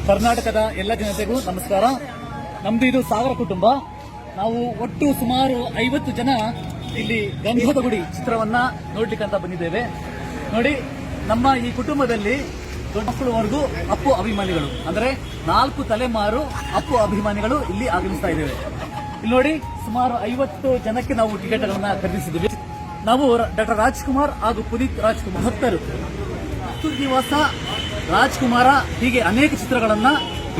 ಕರ್ನಾಟಕದ ಎಲ್ಲ ಜನತೆಗೂ ನಮಸ್ಕಾರ. ನಮ್ದು ಇದು ಸಾಗರ ಕುಟುಂಬ. ನಾವು ಒಟ್ಟು ಸುಮಾರು 50 ಜನ ಇಲ್ಲಿ ಗಂಧದ ಗುಡಿ ಚಿತ್ರವನ್ನ ನೋಡ್ಲಿಕ್ಕಂತ ಬಂದಿದ್ದೇವೆ. ನೋಡಿ, ನಮ್ಮ ಈ ಕುಟುಂಬದಲ್ಲಿ ದೊಡ್ಡ ಮಕ್ಕಳವರೆಗೂ ಅಪ್ಪು ಅಭಿಮಾನಿಗಳು, ಅಂದ್ರೆ 4 ತಲೆಮಾರು ಅಪ್ಪು ಅಭಿಮಾನಿಗಳು ಇಲ್ಲಿ ಆಗಮಿಸ್ತಾ ಇದ್ದೇವೆ. ಇಲ್ಲಿ ನೋಡಿ, ಸುಮಾರು 50 ಜನಕ್ಕೆ ನಾವು ಟಿಕೆಟ್ಗಳನ್ನ ಖರೀದಿಸಿದ್ದೀವಿ. ನಾವು ಡಾಕ್ಟರ್ ರಾಜ್ಕುಮಾರ್ ಹಾಗೂ ಪುನೀತ್ ರಾಜ್ಕುಮಾರ್ ಭಕ್ತರು, ನಿವಾಸ, ರಾಜ್ಕುಮಾರ, ಹೀಗೆ ಅನೇಕ ಚಿತ್ರಗಳನ್ನ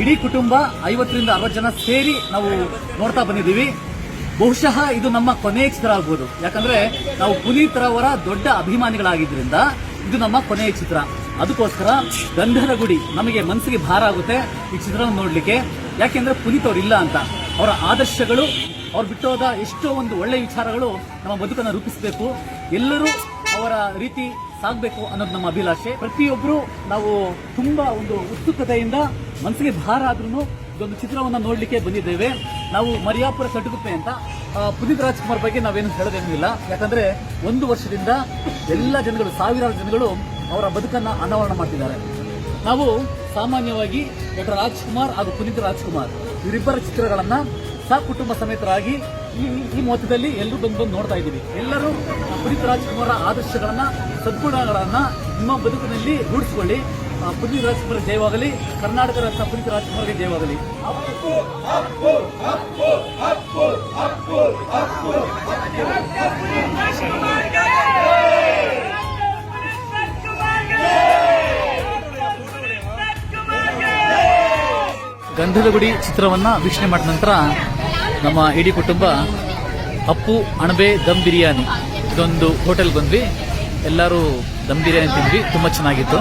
ಇಡೀ ಕುಟುಂಬ 50 ರಿಂದ 60 ಜನ ಸೇರಿ ನಾವು ನೋಡ್ತಾ ಬಂದಿದ್ದೀವಿ. ಬಹುಶಃ ಇದು ನಮ್ಮ ಕೊನೆಯ ಚಿತ್ರ ಆಗ್ಬೋದು, ಯಾಕಂದ್ರೆ ನಾವು ಪುನೀತ್ ರವರ ದೊಡ್ಡ ಅಭಿಮಾನಿಗಳಾಗಿದ್ದರಿಂದ ಇದು ನಮ್ಮ ಕೊನೆಯ ಚಿತ್ರ. ಅದಕ್ಕೋಸ್ಕರ ಗಂಧದ ಗುಡಿ ನಮಗೆ ಮನಸ್ಸಿಗೆ ಭಾರ ಆಗುತ್ತೆ ಈ ಚಿತ್ರವನ್ನು ನೋಡ್ಲಿಕ್ಕೆ. ಯಾಕೆಂದ್ರೆ ಪುನೀತ್ ಅವರು ಇಲ್ಲ ಅಂತ, ಅವರ ಆದರ್ಶಗಳು, ಅವ್ರು ಬಿಟ್ಟೋದ ಎಷ್ಟೋ ಒಂದು ಒಳ್ಳೆಯ ವಿಚಾರಗಳು ನಮ್ಮ ಬದುಕನ್ನು ರೂಪಿಸಬೇಕು, ಎಲ್ಲರೂ ಅವರ ರೀತಿ ಸಾಗಬೇಕು ಅನ್ನೋದು ನಮ್ಮ ಅಭಿಲಾಷೆ. ಪ್ರತಿಯೊಬ್ಬರು ನಾವು ತುಂಬಾ ಒಂದು ಉತ್ಸುಕತೆಯಿಂದ ಮನಸ್ಸಿಗೆ ಭಾರ ಆದ್ರೂ ಇದೊಂದು ಚಿತ್ರವನ್ನ ನೋಡ್ಲಿಕ್ಕೆ ಬಂದಿದ್ದೇವೆ. ನಾವು ಮರಿಯಾಪುರ ಕಟುಗುಪ್ಪೆ ಅಂತ. ಪುನೀತ್ ರಾಜ್ಕುಮಾರ್ ಬಗ್ಗೆ ನಾವೇನು ಹೇಳೋದೇನಿಲ್ಲ, ಯಾಕಂದ್ರೆ 1 ವರ್ಷದಿಂದ ಎಲ್ಲ ಜನಗಳು, ಸಾವಿರಾರು ಜನಗಳು ಅವರ ಬದುಕನ್ನ ಅನಾವರಣ ಮಾಡ್ತಿದ್ದಾರೆ. ನಾವು ಸಾಮಾನ್ಯವಾಗಿ ಡಾಕ್ಟರ್ ರಾಜ್ಕುಮಾರ್ ಹಾಗೂ ಪುನೀತ್ ರಾಜ್ಕುಮಾರ್ ಇವರಿಬ್ಬರ ಚಿತ್ರಗಳನ್ನ ಕುಟುಂಬ ಸಮೇತರಾಗಿ ಈ ಮೊತ್ತದಲ್ಲಿ ಎಲ್ಲರೂ ಬಂದು ನೋಡ್ತಾ ಇದ್ದೀವಿ. ಎಲ್ಲರೂ ಪುನೀತ್ ರಾಜ್ಕುಮಾರ್ ಆದರ್ಶಗಳನ್ನ, ಸದ್ಗುಣಗಳನ್ನ ನಿಮ್ಮ ಬದುಕಿನಲ್ಲಿ ರೂಢಿಸಿಕೊಳ್ಳಿ. ಪುನೀತ್ ರಾಜ್ಕುಮಾರ್ ಜಯವಾಗಲಿ, ಕರ್ನಾಟಕ ರತ್ನ ಪುನೀತ್ ರಾಜ್ಕುಮಾರ್ಗೆ ಜಯವಾಗಲಿ. ಗಂಧದ ಗುಡಿ ಚಿತ್ರವನ್ನ ವೀಕ್ಷಣೆ ಮಾಡಿದ ನಂತರ ನಮ್ಮ ಇಡೀ ಕುಟುಂಬ ಅಪ್ಪು ಅಣಬೆ ದಮ್ ಬಿರಿಯಾನಿ ಇದೊಂದು ಹೋಟೆಲ್ ಬಂದ್ವಿ. ಎಲ್ಲರೂ ದಮ್ ಬಿರಿಯಾನಿ ತಿಂದ್ವಿ, ತುಂಬಾ ಚೆನ್ನಾಗಿತ್ತು.